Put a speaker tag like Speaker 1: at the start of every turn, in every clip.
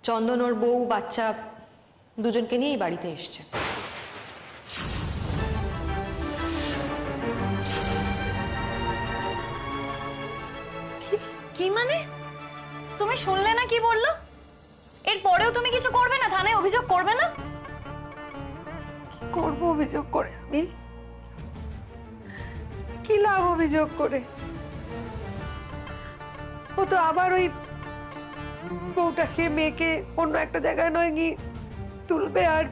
Speaker 1: চন্দন ওর বউ বাচ্চা দুজনকে নিয়ে এই বাড়িতে এসছে।
Speaker 2: কি মানে? তুমি শুনলে না কি বললো? এরপরেও তুমি কিছু করবে না? থানায় অভিযোগ করবে না?
Speaker 1: কি করব অভিযোগ করে? আমি কি লাভ অভিযোগ করে? ও তো আবার ওই বউটাকে মেয়েকে অন্য একটা জায়গায় নয় গিয়ে তুলবে আর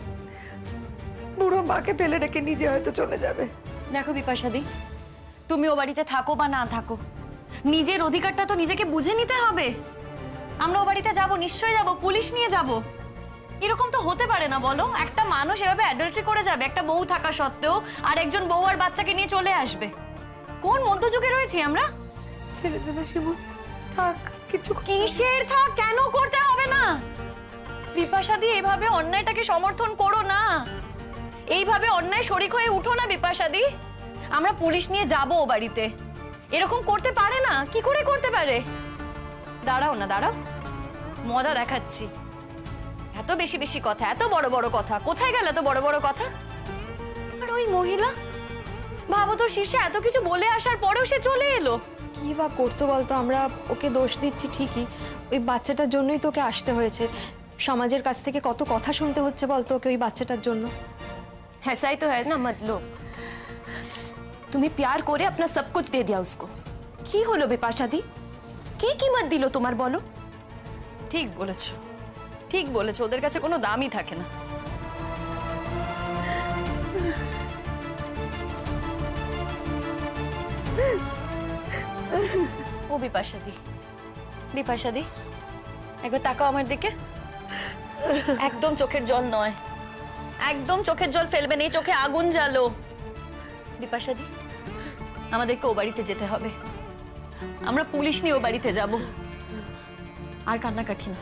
Speaker 1: বুড়ো মাকে ফেলে রেখে নিজে হয়তো চলে যাবে।
Speaker 2: দেখো বিপাশাদি, তুমি ও বাড়িতে থাকো বা না থাকো, নিজের অধিকারটা তো নিজেকে বুঝে নিতে হবে। আমরা ও বাড়িতে যাবো, নিশ্চয়ই যাবো, পুলিশ নিয়ে যাব। এরকম তো হতে পারে না বলো? একটা মানুষ এভাবে অ্যাডাল্ট্রি করে যাবে একটা বউ থাকা সত্ত্বেও, আর একজন বউ আর বাচ্চাকে নিয়ে চলে আসবে? কোন মধ্যযুগে রয়েছি আমরা?
Speaker 1: ছেড়ে দে না শিমু, থাক। কিছু
Speaker 2: কিসের থাক? কেন করতে হবে না? বিপাশাদি, এভাবে অন্যায়টাকে সমর্থন করো না, এইভাবে অন্যায় শরিক হয়ে উঠো না বিপাশাদি। আমরা পুলিশ নিয়ে যাবো ও বাড়িতে। এরকম করতে পারে না, কি করে করতে পারে? দাঁড়াও না, দাঁড়াও, মজা দেখাচ্ছি। এত বেশি বেশি কথা, এত বড় বড় কথা, কোথায় গেল এত বড় বড় কথা? আর ওই মহিলা, ভাবো তো, শীর্ষে এত কিছু বলে আসার পরেও সে চলে এলো।
Speaker 1: কি বা করতো বলতো? আমরা ওকে দোষ দিচ্ছি ঠিকই, ওই বাচ্চাটার জন্যই তোকে আসতে হয়েছে। সমাজের কাছ থেকে কত কথা শুনতে হচ্ছে বলতো ওকে ওই বাচ্চাটার জন্য।
Speaker 3: ऐसा ही तो है ना, मतलब तुम्हें प्यार करे अपना सब कुछ दे दिया उसको। की हलो बिपाशा दी, की कीमत दिलो तुम्हार बोलो?
Speaker 2: ঠিক বলেছো, ঠিক বলেছো, ওদের কাছে কোনো দামই থাকে না। ও বিপাশাদি, বিপাশাদি, একবার তাকাও আমার দিকে। একদম চোখের জল নয়, একদম চোখের জল ফেলবে না, এই চোখে আগুন জ্বালো। বিপাশাদি, আমাদেরকে ও বাড়িতে যেতে হবে। আমরা পুলিশ নিয়ে ও বাড়িতে যাব। আর কান্নাকাটি না।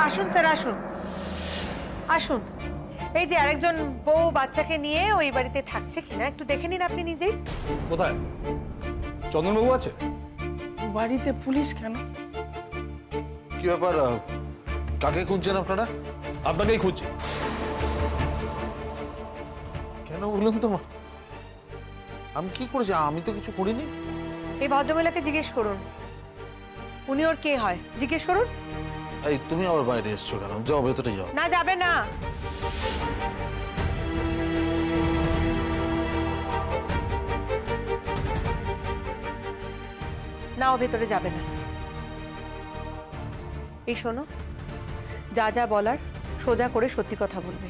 Speaker 4: আসুন স্যার, আসুন আসুন। এই যে আরেকজন বউ বাচ্চাকে নিয়ে ওই বাড়িতে থাকছে কিনা একটু দেখে নিন আপনি নিজেই।
Speaker 5: কোথায় চন্দনবাবু আছে?
Speaker 6: বাড়িতে পুলিশ কেন?
Speaker 7: কি ব্যাপার? কাকে খুঁজছেন আপনারা?
Speaker 5: আপনাকেই খুঁজছি।
Speaker 7: কেন বলুন তো? আমি কি করেছি? আমি তো কিছু করিনি।
Speaker 4: এই ভদ্রমহিলাকে জিজ্ঞেস করুন, উনি ওর কে হয় জিজ্ঞেস করুন।
Speaker 7: এই তুমি আবার বাইরে এসছো কেন? যাও ভেতরে যাও।
Speaker 4: না, যাবে না। না, ও ভেতরে যাবে না। এই শোনো, যা যা বলার সোজা করে সত্যি কথা বলবে।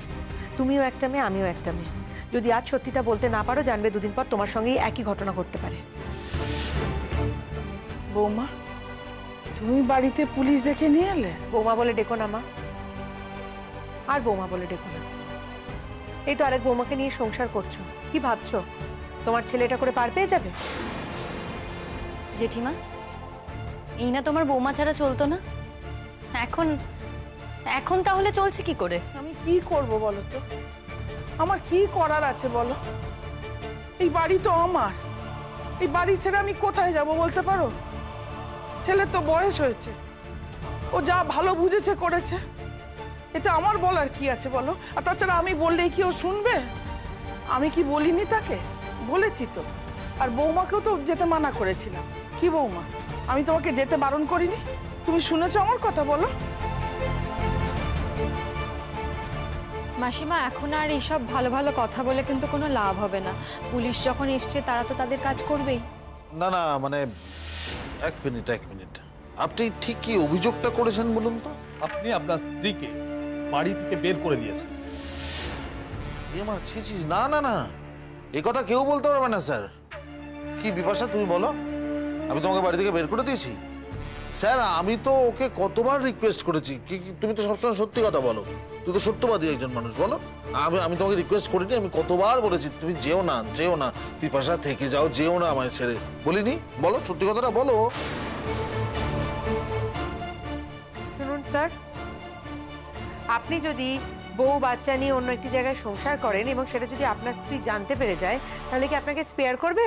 Speaker 4: তুমিও একটা মেয়ে, আমিও একটা মেয়ে। যদি আজ সত্যিটা বলতে না পারো, জানবে দুদিন পর তোমার সঙ্গেই একই ঘটনা ঘটতে পারে।
Speaker 6: বৌমা, তুমি বাড়িতে পুলিশ দেখে নিয়ে এলে?
Speaker 4: বৌমা বলে ডেকো না মা, আর বৌমা বলে ডেকো না। এই তো আরেক বৌমাকে নিয়ে সংসার করছো, কি ভাবছো তোমার ছেলে এটা করে পার পেয়ে যাবে?
Speaker 2: জেঠিমা, এই না তোমার বৌমা ছাড়া চলতো না, এখন এখন তাহলে চলছে কি করে?
Speaker 6: আমি কি করব বলো তো? আমার কি করার আছে বলো? এই বাড়ি তো আমার, এই বাড়ি ছেড়ে আমি কোথায় যাব বলতে পারো? ছেলের তো বয়স হয়েছে, ও যা ভালো বুঝেছে করেছে, এতে আমার বলার কি আছে বলো? আর তাছাড়া আমি বললেই কি ও শুনবে? আমি কি বলিনি তাকে? বলেছি তো। আর বৌমাকেও তো যেতে মানা করেছিলাম। কি বৌমা, আমি তোমাকে যেতে বারণ করিনি? তুমি শুনেছো আমার কথা বলো?
Speaker 1: মাসিমা, এখন আর এইসব ভালো ভালো কথা বলে কিন্তু কোনো লাভ হবে না। পুলিশ যখন এসছে তারা তো তাদের কাজ করবেই।
Speaker 7: না না, মানে এক মিনিট এক মিনিট, আপনি ঠিক কি অভিযোগটা করেছেন বলুন তো?
Speaker 5: আপনি আপনার স্ত্রীকে বাড়ি থেকে বের করে দিয়েছেন।
Speaker 7: মা, ছি ছি, না না না, এ কথা কেউ বলতে পারবে না স্যার। কি বিপাশা, তুমি বলো, আমি তোমাকে বাড়ি থেকে বের করে দিয়েছি? স্যার, আমি তো ওকে কতবার রিকোয়েস্ট করেছি। তুমি তো সবসময় সত্যি কথা বলো, তুই তো সত্যবাদী একজন মানুষ, বলো। আমি তোমাকে রিকোয়েস্ট করিনি? আমি কতবার বলেছি তুমি যেও না, যেও না, বিপাশা থেকে যাও, যেও না আমায় ছেড়ে, বলিনি? বলো সত্যি কথাটা বলো।
Speaker 4: শুনুন স্যার, আপনি যদি বউ বাচ্চা নিয়ে অন্য একটি জায়গায় সংসার করেন এবং সেটা যদি আপনার স্ত্রী জানতে পেরে যায়, তাহলে কি আপনাকে স্পেয়ার করবে,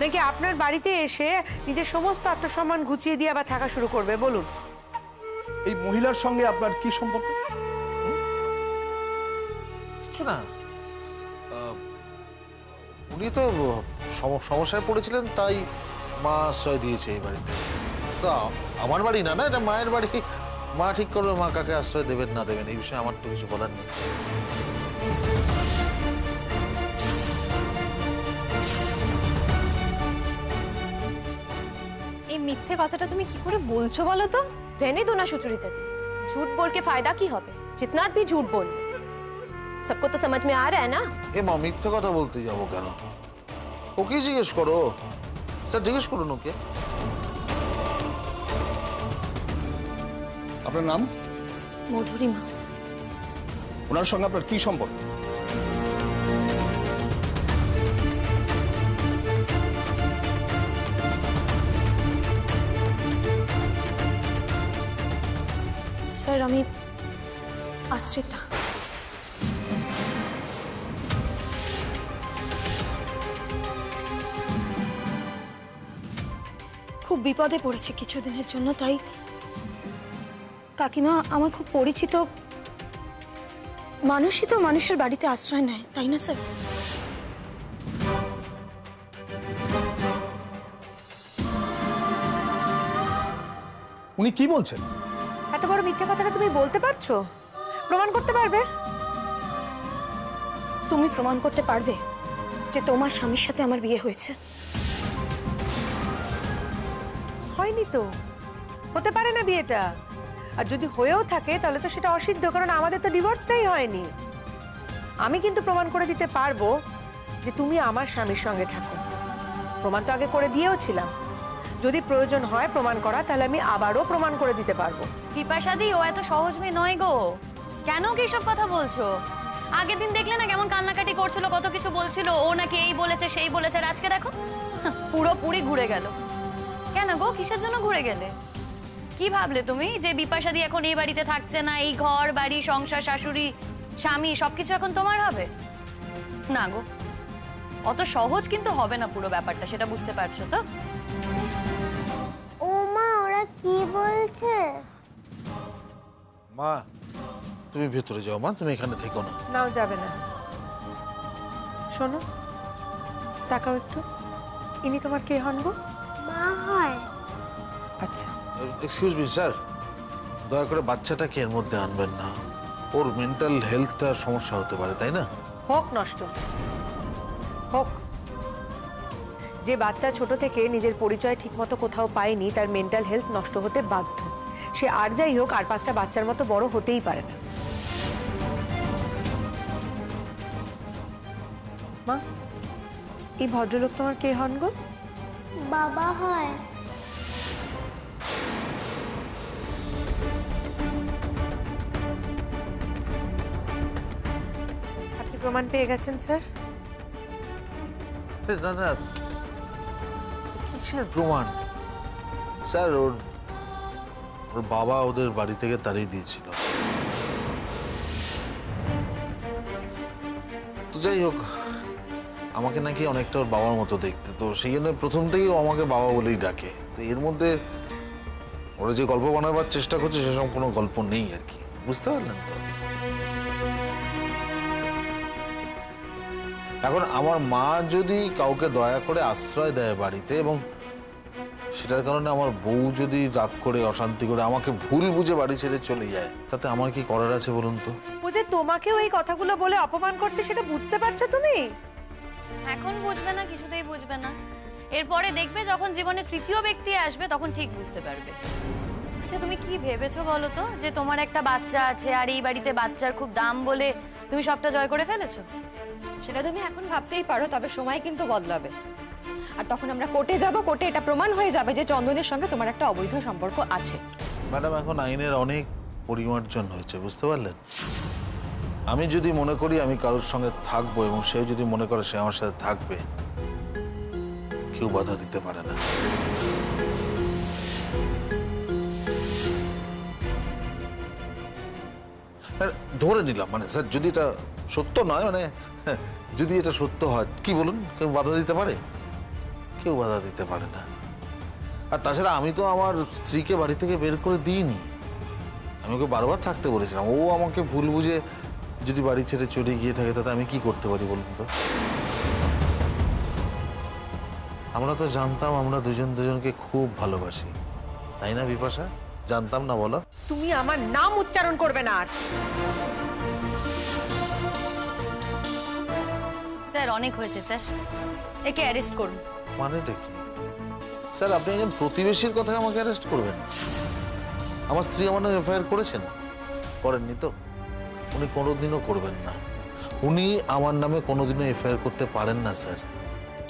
Speaker 4: নাকি আপনার বাড়িতে এসে নিজের সমস্ত আত্মসম্মান ঘুচিয়ে দিয়ে আবার থাকা শুরু করবে? বলুন।
Speaker 5: এই মহিলার সঙ্গে আপনার কি সম্পর্ক?
Speaker 7: কিছু না, উনি তো সমস্যায় পড়েছিলেন, তাই মা আশ্রয় দিয়েছে এই বাড়িতে। তো আমার বাড়ি না, না এটা মায়ের বাড়ি। মা ঠিক করবে মা কাকে আশ্রয় দেবেন না দেবেন, এই বিষয়ে আমার তো কিছু বলার নেই।
Speaker 3: এই মিথ্যে কথাটা তুমি কি করে বলছো বলো তো? रहने दो ना सुचरिता दी, झूठ बोल के फायदा की হবে? जितना भी झूठ बोल, सबको तो समझ में आ रहा है ना।
Speaker 7: এ মা, মিথ্যে কথা বলতে যাবো কেন? ওকে জিজ্ঞেস করো, স্যার জিজ্ঞেস করুন ওকে।
Speaker 5: আপনার নাম?
Speaker 3: মধুরিমা।
Speaker 5: ওনার সঙ্গে আপনার কি সম্পর্ক?
Speaker 3: স্যার আমি আশ্রিতা।
Speaker 8: খুব বিপদে পড়েছে কিছুদিনের জন্য, তাই কাকিমা আমার খুব পরিচিত মানুষই তো মানুষের বাড়িতে আশ্রয় নেয়, তাই না স্যার?
Speaker 5: উনি কি বলছেন?
Speaker 4: এত বড় মিথ্যে কথাটা তুমি বলতে পারছো? প্রমাণ করতে পারবে?
Speaker 8: তুমি প্রমাণ করতে পারবে যে তোমার স্বামীর সাথে আমার বিয়ে হয়েছে?
Speaker 4: হয়নি তো, হতে পারে না বিয়েটা। আর যদি হয়েও থাকে তাহলে তো সেটা অসিদ্ধ, কারণ আমাদের তো ডিভোর্সটাই হয়নি। আমি কিন্তু প্রমাণ করে দিতে পারবো যে তুমি আমার স্বামীর সঙ্গে থাকো। প্রমাণ তো আগে করে দিয়েও ছিলাম। যদি প্রয়োজন হয় প্রমাণ করা, তাহলে আমি আবারও প্রমাণ করে দিতে পারবো।
Speaker 2: বিপাশাদি, ও এত সহজ মেয়ে নয় গো। কেন কি সব কথা বলছো? আগের দিন দেখলে না কেমন কান্নাকাটি করছিল, কত কিছু বলছিল, ও নাকি এই বলেছে সেই বলেছে, আর আজকে দেখো পুরোপুরি ঘুরে গেল। কেন গো, কিসের জন্য ঘুরে গেলে? কি ভাবলে তুমি যে বিপাশাদি এখন এই বাড়িতে থাকছে না, এই ঘর বাড়ি সংসার শাশুড়ি স্বামী সবকিছু এখন তোমার হবে? না গো, অত সহজ কিন্তু হবে না পুরো ব্যাপারটা, সেটা বুঝতে পারছো তো?
Speaker 9: ও মা, ওরা কি বলছে?
Speaker 7: মা তুমি ভেতরে যাও, মা তুমি এখানে থেকো না।
Speaker 4: নাও, যাবে না। শোনো, তাকাও একটু। ইনি তোমার কে হন গো?
Speaker 9: মা হয়।
Speaker 4: আচ্ছা,
Speaker 7: এক্সকিউজ মি স্যার, দয়া করে বাচ্চাটাকে এর মধ্যে আনবেন না। ওর মেন্টাল হেলথটা সমস্যা হতে পারে, তাই না?
Speaker 4: হোক নষ্ট হোক। যে বাচ্চা ছোট থেকে নিজের পরিচয় ঠিকমতো কোথাও পায়নি, তার মেন্টাল হেলথ নষ্ট হতে বাধ্য। সে আর যাই হোক, আর 5টা বাচ্চার মতো বড় হতেই পারে না। মা, এই ভদ্রলোক তোমার কে হন গো?
Speaker 9: বাবা হয়।
Speaker 4: আপনি প্রমাণ পেয়ে গেছেন স্যার?
Speaker 7: না না, কিসের প্রমাণ স্যার? ওর বাবা ওদের বাড়ি থেকে তাড়িয়ে দিয়েছিল। তো যাই হোক, আমাকে নাকি অনেকটা ওর বাবার মতো দেখতে, তো সেই জন্য প্রথম থেকেই ও আমাকে বাবা বলেই ডাকে। তো এর মধ্যে ওরা যে গল্প বানাবার চেষ্টা করছে সেসব কোনো গল্প নেই আর কি, বুঝতে পারলেন তো? এখন আমার মা যদি কাউকে দয়া করে আশ্রয় দেয় বাড়িতে, এবং সেটার কারণে আমার বউ যদি রাগ করে অশান্তি করে আমাকে ভুল বুঝে বাড়ি ছেড়ে চলে যায়, তাতে আমার কি করার আছে বলুন তো?
Speaker 4: ও যে তোমাকেও এই কথাগুলো বলে অপমান করছে, সেটা বুঝতে পারছো তুমি?
Speaker 2: এখন বুঝবে না, কিছুতেই বুঝবে না। এরপরে দেখবে যখন জীবনে তৃতীয় ব্যক্তি আসবে তখন ঠিক বুঝতে পারবে। আচ্ছা, তুমি কি ভেবেছো বলো তো, যে তোমার একটা বাচ্চা আছে আর এই বাড়িতে বাচ্চার খুব দাম বলে তুমি সবটা জয় করে ফেলেছো?
Speaker 3: সেটা তুমি এখন ভাবতেই পারো, তবে সময় কিন্তু বদলাবে। আর তখন আমরা কোর্টে যাব, কোর্টে এটা প্রমাণ হয়ে যাবে যে চন্দনের সঙ্গে তোমার একটা অবৈধ সম্পর্ক আছে।
Speaker 7: ম্যাডাম, এখন আইনের অনেক পরিমার্জন হয়েছে, বুঝতে পারলেন? আমি যদি মনে করি আমি কারোর সঙ্গে থাকবো এবং সে যদি মনে করে সে আমার সাথে থাকবে, কেউ বাধা দিতে পারে না। ধরে নিলাম, মানে স্যার যদি এটা সত্য নয়, মানে যদি এটা সত্য হয়, কি বলুন, কেউ বাধা দিতে পারে? কেউ বাধা দিতে পারে না। আর তাছাড়া আমি তো আমার স্ত্রীকে বাড়ি থেকে বের করে দিইনি, আমি ওকে বারবার থাকতে বলেছিলাম। ও আমাকে ভুল বুঝে যদি বাড়ি ছেড়ে চলে গিয়ে থাকে, তাতে আমি কি করতে পারি বলুন তো? আমরা তো জানতাম আমরা দুজন দুজনকে খুব ভালোবাসি, তাই না বিপাশা? জানতাম না বলো?
Speaker 4: তুমি আমার নাম উচ্চারণ করবে না আর।
Speaker 2: স্যার অনেক হয়েছে স্যার, একে অ্যারেস্ট করুন।
Speaker 7: মানেটা কি স্যার? আপনি একজন প্রতিবেশীর কথায় আমাকে অ্যারেস্ট করবেন? আমার স্ত্রী আমার নামে এফআইআর করেছেন? করেননি তো? উনি কোনোদিনও করবেন না। উনি আমার নামে কোনোদিনও এফআইআর করতে পারেন না স্যার।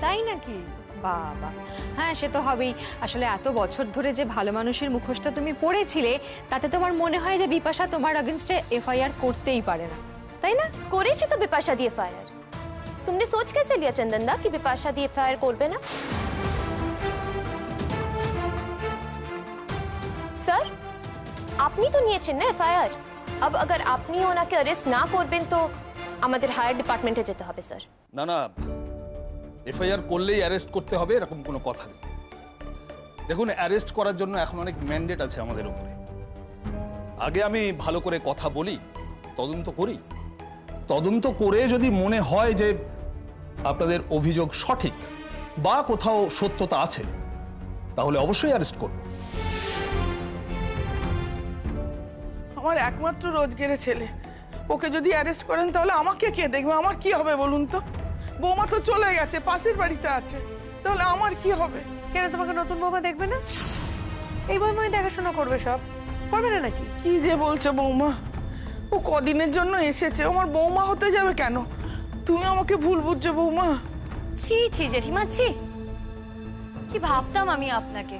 Speaker 10: তাই নাকি? বাবা, হ্যাঁ সে তো হবেই। আসলে এত বছর ধরে যে ভালো মানুষের মুখোশটা তুমি পড়েছিলে, তাতে তোমার মনে হয় যে বিপাশা তোমার अगेंस्ट एफआईआर করতেই পারে না, তাই না?
Speaker 3: করেছে তো বিপাশা দি এফআইআর। तुमने सोच कैसे लिया चंदन दा कि বিপাশা দি এফআইআর করবে না? স্যার আপনি তো নিয়েছেন না এফআইআর। अब अगर আপনি ওনাকে অ্যারেস্ট না করবেন তো আমাদের হায়ার ডিপার্টমেন্টে যেতে হবে স্যার।
Speaker 5: না না, এফআইআর করলেই অ্যারেস্ট করতে হবে এরকম কোনো কথা নেই। দেখুন, অ্যারেস্ট করার জন্য এখন অনেক ম্যান্ডেট আছে আমাদের উপরে। আগে আমি ভালো করে কথা বলি, তদন্ত করি, তদন্ত করে যদি মনে হয় যে আপনাদের অভিযোগ সঠিক বা কোথাও সত্যতা আছে, তাহলে অবশ্যই অ্যারেস্ট করব।
Speaker 6: আমার একমাত্র রোজগেরে ছেলে, ওকে যদি অ্যারেস্ট করেন তাহলে আমাকে কে দেখবে? আমার কি হবে বলুন তো? বৌমা তো চলে গেছে, পাশের বাড়িতে আছে, তাহলে আমার কি হবে?
Speaker 4: কেন তোমাকে নতুন বৌমা দেখবে না? এই বৌমাই দেখাশোনা করবে, সব করবে না নাকি?
Speaker 6: কি যে বলছো বৌমা? ও কদিনের জন্য এসেছে, আমার বৌমা হতে যাবে কেন? তুমি আমাকে ভুল বুঝছো বৌমা।
Speaker 2: ছি ছি জেঠিমা, ছি! কি ভাবতাম আমি আপনাকে,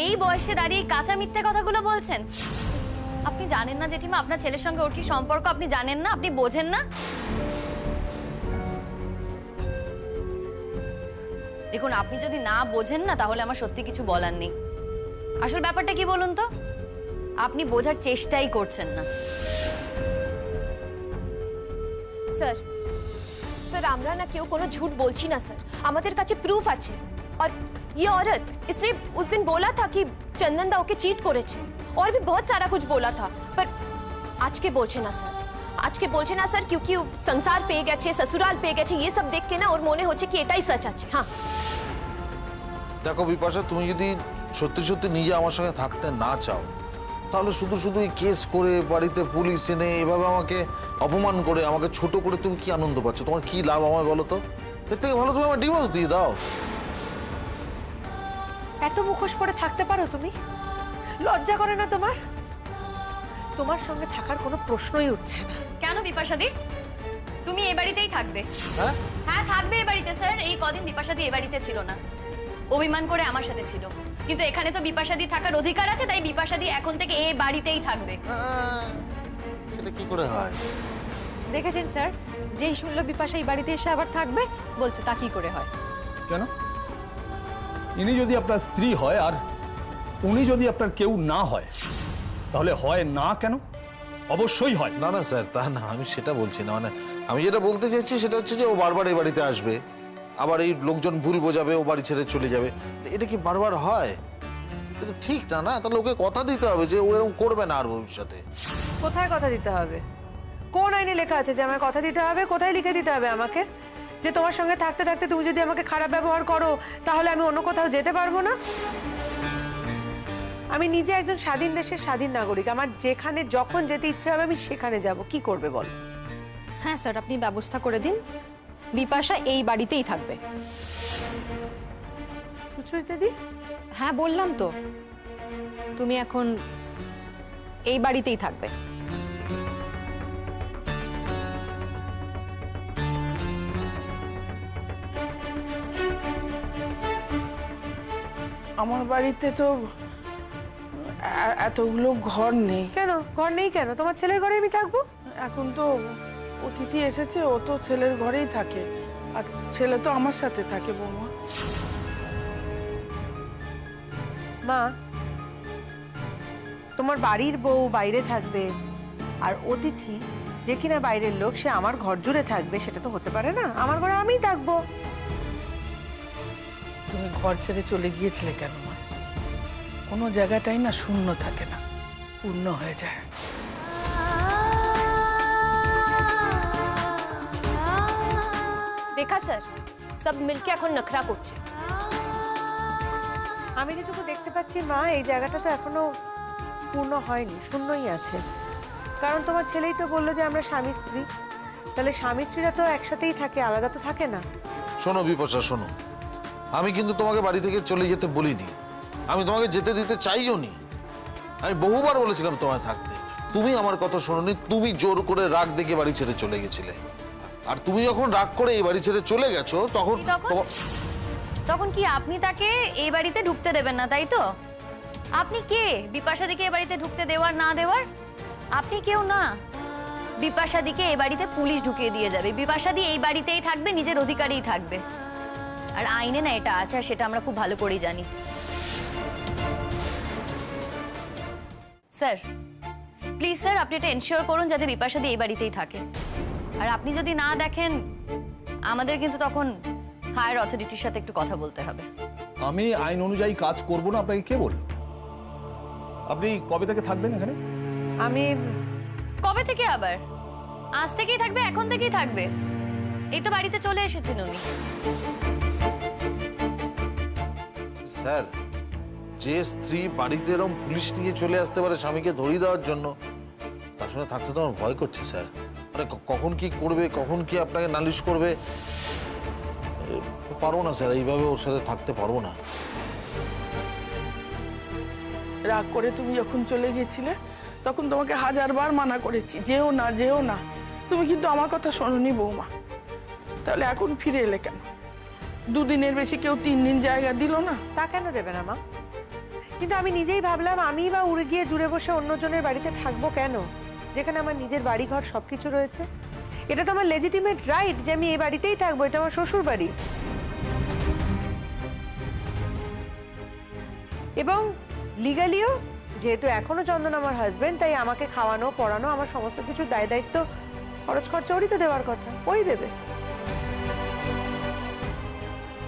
Speaker 2: এই বয়সে দাঁড়িয়ে কাঁচা মিথ্যে কথাগুলো বলছেন। আপনি জানেন না জেঠিমা আপনার ছেলের সঙ্গে ওর কি সম্পর্ক? আপনি জানেন না? আপনি বোঝেন না? দেখুন, আপনি যদি না বোঝেন না, তাহলে আমার সত্যি কিছু বলার নেই। আসল ব্যাপারটা কি বলুন তো? আপনি বোঝার চেষ্টাই করছেন না।
Speaker 3: স্যার স্যার আমরা না কেউ কোনো झूठ বলছি না স্যার, আমাদের কাছে প্রুফ আছে। और ये औरत इसने उस दिन बोला था कि चंदन दा ओके चीट করেছে, और भी बहुत सारा कुछ बोला था, पर आज के বলছে না স্যার, আজকে বলছে না স্যার, क्योंकि সংসার পেয়ে গেছে, ससुराल পেয়ে গেছে, ये सब देख के ना ওর মনে হচ্ছে কি এটাই সত্য আছে। হ্যাঁ
Speaker 7: দেখো বিপাশা, তুমি যদি সত্যি সত্যি নিজে আমার সঙ্গে থাকতে না চাও, তাহলে শুধু শুধু এই কেস করে বাড়িতে পুলিশ এনে এভাবে আমাকে অপমান করে, আমাকে ছোট করে তুমি কি আনন্দ পাচ্ছ? তোমার কি লাভ আমায় বলো তো? এর থেকে ভালো তুমি আমার ডিভোর্স দিয়ে দাও।
Speaker 4: এত মুখোশ পরে থাকতে পারো তুমি? লজ্জা করে না তোমার? তোমার সঙ্গে থাকার কোনো প্রশ্নই উঠছে না।
Speaker 2: কেন বিপাশাদি? তুমি এ বাড়িতেই থাকবে।
Speaker 7: হ্যাঁ
Speaker 2: হ্যাঁ থাকবে এ বাড়িতে স্যার। এই কদিন বিপাশাদি এ বাড়িতে ছিল না, অভিমান করে আমার সাথে ছিল, কিন্তু এখানে তো বিপাশাদি থাকার অধিকার আছে, তাই বিপাশাদি এখন থেকে এই বাড়িতেই থাকবে।
Speaker 7: সেটা কি করে হয়?
Speaker 10: দেখেছেন স্যার, যেই শুনলো বিপাশা এই বাড়িতে এসে আবার থাকবে, বলছে তা কি করে হয়?
Speaker 5: কেন? ইনি যদি আপনার স্ত্রী হয় আর উনি যদি আপনার কেউ না হয়, তাহলে হয় না কেন? অবশ্যই হয়।
Speaker 7: না না স্যার, তা না, আমি সেটা বলছি না। মানে আমি যেটা বলতে চাইছি সেটা হচ্ছে যে ও বারবার এই বাড়িতে আসবে, আবার এই লোকজন ভুল বোঝাবে, ও বাড়ি ছেড়ে চলে যাবে। এটা কি বারবার হয়? এটা তো ঠিক না। না, তাহলে ওকে কথা দিতে হবে যে ও এরকম করবে না আর ভবিষ্যতে।
Speaker 4: কোথায় কথা দিতে হবে? কোন আইনে লেখা আছে যে আমায় কথা দিতে হবে? কোথায় লিখে দিতে হবে আমাকে যে তোমার সঙ্গে থাকতে থাকতে তুমি যদি আমাকে খারাপ ব্যবহার করো, তাহলে আমি অন্য কোথাও যেতে পারবো না? আমি নিজে একজন স্বাধীন দেশের স্বাধীন নাগরিক, আমার যেখানে যখন যেতে ইচ্ছে হবে আমি সেখানে যাব। কি করবে বল?
Speaker 10: হ্যাঁ স্যার, আপনি ব্যবস্থা করে দিন, বিপাশা এই বাড়িতেই থাকবে।
Speaker 4: সুচরিতা দি,
Speaker 10: হ্যাঁ বললাম তো, তুমি এখন এই বাড়িতেই থাকবে।
Speaker 6: আমার বাড়িতে তো এতগুলো ঘর নেই।
Speaker 4: কেন ঘর নেই? কেন তোমার ছেলের ঘরে আমি থাকবো?
Speaker 6: এখন তো অতিথি এসেছে, ও তো ছেলের ঘরেই থাকে, আর ছেলে তো আমার সাথে থাকে বৌমা।
Speaker 4: মা, তোমার বাড়ির বউ বাইরে থাকবে, আর অতিথি যে কিনা বাইরের লোক, সে আমার ঘর জুড়ে থাকবে, সেটা তো হতে পারে না। আমার ঘরে আমিই থাকবো।
Speaker 6: তুমি ঘর ছেড়ে চলে গিয়েছিলে কেন মা? কোনো জায়গাটাই না শূন্য থাকে না, পূর্ণ হয়ে যায়।
Speaker 3: देखा सर सब मिलके এখন নখরা করছে।
Speaker 4: আমি যেটুকু দেখতে পাচ্ছি মা, এই জায়গাটা তো এখনো পূর্ণ হয়নি, শূন্যই আছে। কারণ তোমার ছেলেই তো বললো যে আমরা স্বামী স্ত্রী, তাহলে স্বামী স্ত্রীরা তো একসাথেই থাকে, আলাদা তো থাকে না।
Speaker 7: শোনো বিপাশা, শোনো, আমি কিন্তু তোমাকে বাড়ি থেকে চলে যেতে বলিনি, আমি তোমাকে যেতে দিতে চাইও নি। আমি বহুবার বলেছিলাম তোমায় থাকতে, তুমি আমার কথা শোনোনি, তুমি জোর করে রাগ দেখে বাড়ি ছেড়ে চলে গেছিলে। আর তুমি যখন রাগ করে এই বাড়ি ছেড়ে চলে গেছো তখন
Speaker 2: তখন কি আপনি তাকে এই বাড়িতে ঢুকতে দেবেন না, তাই তো? আপনি কে বিপাশাদিকে এই বাড়িতে ঢুকতে দেওয়ার না দেওয়ার? আপনি কেউ না। বিপাশাদিকে এই বাড়িতে পুলিশ ঢুকিয়ে দিয়ে যাবে, বিপাশাদি এই বাড়িতেই থাকবে, নিজের অধিকারেই থাকবে। আর আইনে না এটা আছে, আর সেটা আমরা খুব ভালো করেই জানি। স্যার প্লিজ স্যার, আপনি এটা এনশিওর করুন যাতে বিপাশাদি এই বাড়িতেই থাকে। আর আপনি যদি না দেখেন, আমাদের কিন্তু তখন হায়ার অথরিটির সাথে একটু কথা বলতে হবে।
Speaker 5: আমি আইন অনুযায়ী কাজ করব না, আপনাকে কে বলল? আপনি কবে থেকে থাকবেন এখানে?
Speaker 4: আমি
Speaker 2: কবে থেকে আবার? আজ থেকেই থাকবে, এখন থেকেই থাকবে। এই তো বাড়িতে চলে এসেছেন উনি।
Speaker 7: স্যার, যে স্ত্রী বাড়িতে এরকম পুলিশ নিয়ে চলে আসতে পারে স্বামীকে ধরিয়ে দেওয়ার জন্য, তার সঙ্গে থাকতে তো আমার ভয় করছে স্যার। মানে কখন কি করবে, কখন কি আপনাকে নালিশ করবে, পারবো না স্যার, এইভাবে ওর সাথে থাকতে পারবো না।
Speaker 6: রাগ করে তুমি যখন চলে গিয়েছিলে তখন তোমাকে হাজারবার মানা করেছি, যেও না যেও না, তুমি কিন্তু আমার কথা শোনোনি বৌমা। তাহলে এখন ফিরে এলে কেন? দুদিনের বেশি কেউ 3 দিন জায়গা দিল না।
Speaker 4: তা কেন দেবে না মা? কিন্তু আমি নিজেই ভাবলাম, আমি বা উড়ে গিয়ে জুড়ে বসে অন্যজনের বাড়িতে থাকবো কেন, যেখানে আমার নিজের বাড়ি ঘর সবকিছু রয়েছে। এটা তো আমার লেজিটিমেট রাইট যে আমি এই বাড়িতেই থাকবো, এটা আমার শ্বশুর বাড়ি। এবং লিগালিও যেহেতু এখনো চন্দন আমার হাজবেন্ড, তাই আমাকে খাওয়ানো পড়ানো আমার সমস্ত কিছু দায় দায়িত্ব, খরচ খরচা ওরই তো দেওয়ার কথা, ওই দেবে।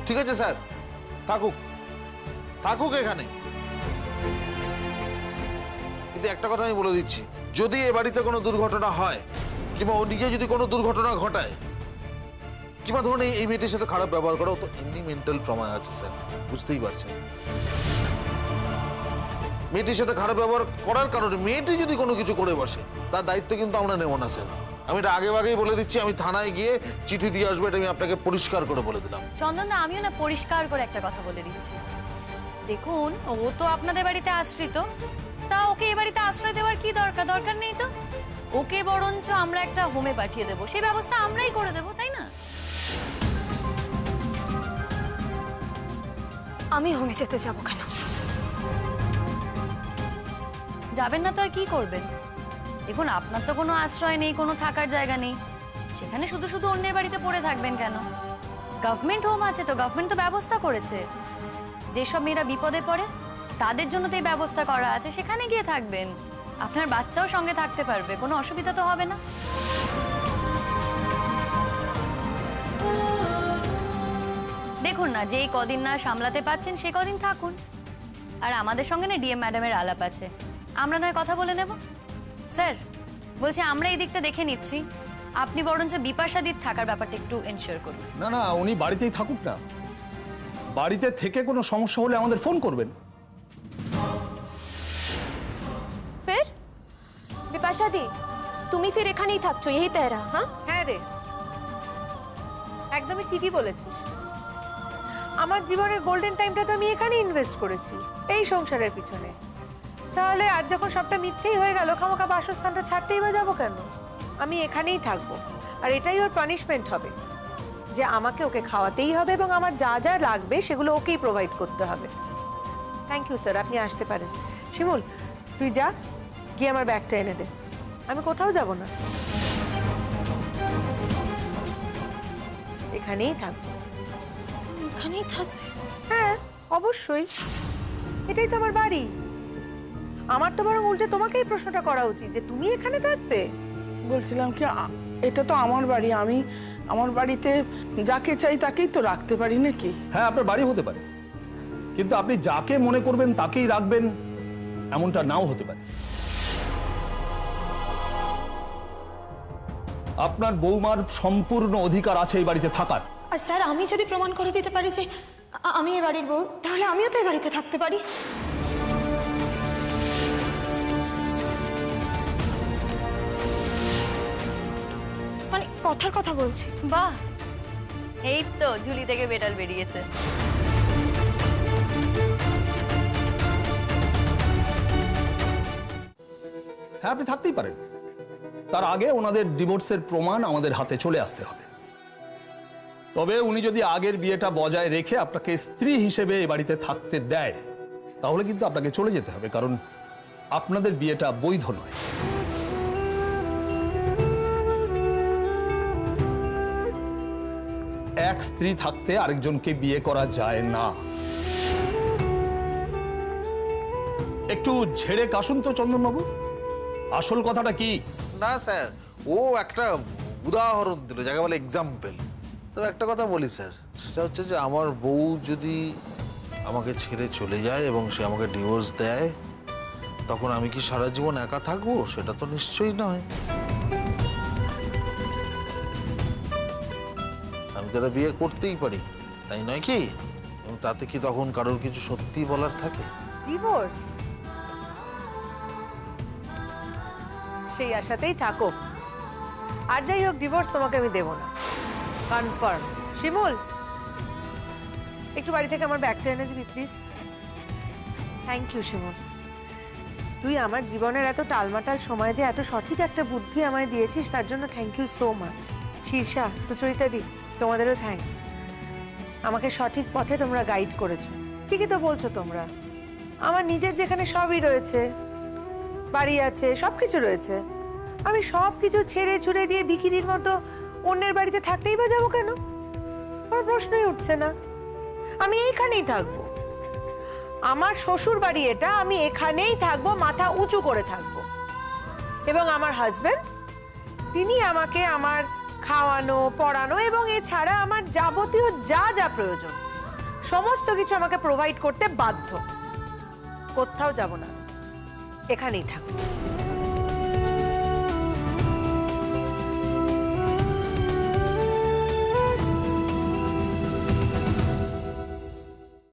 Speaker 7: ঠিক আছে স্যার, থাকুক, থাকুক এখানে। কিন্তু একটা কথা আমি বলে দিচ্ছি, যদি এ বাড়িতে কোনো দুর্ঘটনা হয় কিংবা ও নিজে যদি কোনো দুর্ঘটনা ঘটায়, কিংবা ধরুন এই মেয়েটির সাথে খারাপ ব্যবহার করো, তো এমনি মেন্টাল ট্রমা আছে স্যার, বুঝতেই পারছেন। মেয়েটির সাথে খারাপ ব্যবহার করার কারণে মেয়েটি যদি কোনো কিছু করে বসে, তার দায়িত্ব কিন্তু আমরা নেব না স্যার। আমি এটা আগে আগেই বলে দিচ্ছি, আমি থানায় গিয়ে চিঠি দিয়ে আসবো, এটা আমি আপনাকে পরিষ্কার করে বলে দিলাম।
Speaker 2: চন্দনদা, আমিও না পরিষ্কার করে একটা কথা বলে দিচ্ছি। দেখুন, ও তো আপনাদের বাড়িতে আশ্রিত, তা ওকে এ বাড়িতে আশ্রয় দেওয়ার কি দরকার? দরকার নেই তো। ওকে বরঞ্চ আমরা একটা হোমে পাঠিয়ে দেবো, সেই ব্যবস্থা আমরাই করে দেবো, তাই না?
Speaker 8: আমি হোমে যেতে যাবো কেন?
Speaker 2: যাবেন না তো আর কি করবেন? দেখুন, আপনার তো কোনো আশ্রয় নেই, কোনো থাকার জায়গা নেই, সেখানে শুধু শুধু অন্যের বাড়িতে পড়ে থাকবেন কেন? গভর্নমেন্ট হোম আছে তো, গভর্নমেন্ট তো ব্যবস্থা করেছে। যেসব মেয়েরা বিপদে পড়ে তাদের জন্য তো এই ব্যবস্থা করা আছে, সেখানে গিয়ে থাকবেন। আপনার বাচ্চাও সঙ্গে থাকতে পারবে, কোনো অসুবিধা তো হবে না। দেখুন না, যেই কদিন না সামলাতে পাচ্ছেন সে কদিন থাকুন। আর আমাদের সঙ্গে না ডিএম ম্যাডামের আলাপ আছে, আমরা নয় কথা বলে নেব। স্যার বলছি, আমরা এই দিকটা দেখে নিচ্ছি, আপনি বরঞ্চ বিপাশাদির থাকার ব্যাপারটা একটু এনশিওর করুন।
Speaker 5: না না, উনি বাড়িতেই থাকুক না, বাড়িতে থেকে কোনো সমস্যা হলে আমাদের ফোন করবেন।
Speaker 3: फिर বিপাশা দি, তুমি ফির এখানেই থাকছো, এই তেরা?
Speaker 4: হ্যাঁ রে, একদমই ঠিকই বলেছিস। আমার জীবনের গোল্ডেন টাইমটা তো আমি এখানে ইনভেস্ট করেছি, এই সংসারের পিছনে। তাহলে আজ যখন সবটা মিথ্যেই হয়ে গেল, খামোখা বাসস্থানটা ছাড়তেই বা যাবো কেন? আমি এখানেই থাকবো, আর এটাই ওর পানিশমেন্ট হবে, যে আমাকে ওকে খাওয়াতেই হবে এবং আমার যা যা লাগবে সেগুলো ওকেই প্রোভাইড করতে হবে। থ্যাংক ইউ স্যার, আপনি আসতে পারেন। শিমুল, তুই যা, গিয়ে আমার ব্যাগটা এনে দে। আমি কোথাও যাব না, এখানেই থাকবো।
Speaker 3: এখানেই থাকবে?
Speaker 4: হ্যাঁ অবশ্যই, এটাই তো আমার বাড়ি। আমার তো বরং উল্টে তোমাকেই প্রশ্নটা করা উচিত যে তুমি এখানে থাকবে।
Speaker 6: বলছিলাম কি এটা তো আমার বাড়ি, আমি আমার বাড়িতে যাকে চাই তাকেই তো রাখতে পারি নাকি?
Speaker 5: হ্যাঁ, আপনার বাড়ি হতে পারে, কিন্তু আপনি যাকে মনে করবেন তাকেই রাখবেন এমনটা নাও হতে পারে। আপনার বৌমার সম্পূর্ণ অধিকার আছে এই বাড়িতে থাকার।
Speaker 8: আর স্যার আমি যদি প্রমাণ করে দিতে পারি যে আমি এই বাড়ির বউ, তাহলে আমিও তো এই বাড়িতে থাকতে পারি। মানে কথার কথা বলছি।
Speaker 2: বাহ, এই তো ঝুলি থেকে বেটাল বেরিয়েছে।
Speaker 5: হ্যাঁ, আপনি থাকতেই পারেন, তার আগে ওনাদের ডিভোর্সের প্রমাণ আমাদের হাতে চলে আসতে হবে। তবে উনি যদি আগের বিয়েটা বজায় রেখে আপনাকে স্ত্রী হিসেবে এই বাড়িতে থাকতে দেয়, তাহলে কিন্তু আপনাকে চলে যেতে হবে, কারণ আপনাদের বিয়েটা বৈধ নয়। এক স্ত্রী থাকতে আরেকজনকে বিয়ে করা যায় না। একটু ঝেড়ে কাশুন তো চন্দনবাবু, আসল কথাটা কি?
Speaker 7: না স্যার, ও একটা উদাহরণ দিল, যাকে বলে এক্সাম্পল। তবে একটা কথা বলি স্যার, সেটা হচ্ছে যে আমার বউ যদি আমাকে ছেড়ে চলে যায় এবং সে আমাকে ডিভোর্স দেয়, তখন আমি কি সারা জীবন একা থাকবো? সেটা তো নিশ্চয়ই নয়। আমি তারা বিয়ে করতেই পারি, তাই নয় কি? এবং তাতে কি তখন কারোর কিছু সত্যি বলার থাকে?
Speaker 4: ডিভোর্স? সেই আশাতেই থাকো। আর যাই হোক, ডিভোর্স তোমাকে আমি দেব না, কনফার্ম। শিমুল, একটু বাড়ি থেকে আমার ব্যাগটা এনে দিবি প্লিজ। থ্যাংক ইউ শিমুল, তুই আমার জীবনের এত টালমাটাল সময় যে এত সঠিক একটা বুদ্ধি আমায় দিয়েছিস, তার জন্য thank you so much. Shirsha, Sucharita দি, তোমাদেরও থ্যাঙ্কস। আমাকে সঠিক পথে তোমরা গাইড করেছো। ঠিকই তো বলছো তোমরা, আমার নিজের যেখানে সবই রয়েছে, বাড়ি আছে, সবকিছু রয়েছে, আমি সবকিছু ছেড়ে ছুড়ে দিয়ে ভিখিরির মতো অন্যের বাড়িতে থাকতেই বা যাবো কেন? কোনো প্রশ্নই উঠছে না। আমি এইখানেই থাকবো, আমার শ্বশুর বাড়ি এটা, আমি এখানেই থাকবো, মাথা উঁচু করে থাকবো। এবং আমার হাজবেন্ড, তিনি আমাকে আমার খাওয়ানো, পড়ানো এবং এছাড়া আমার যাবতীয় যা যা প্রয়োজন সমস্ত কিছু আমাকে প্রোভাইড করতে বাধ্য। কোথাও যাব না, এখানেই থাকবো।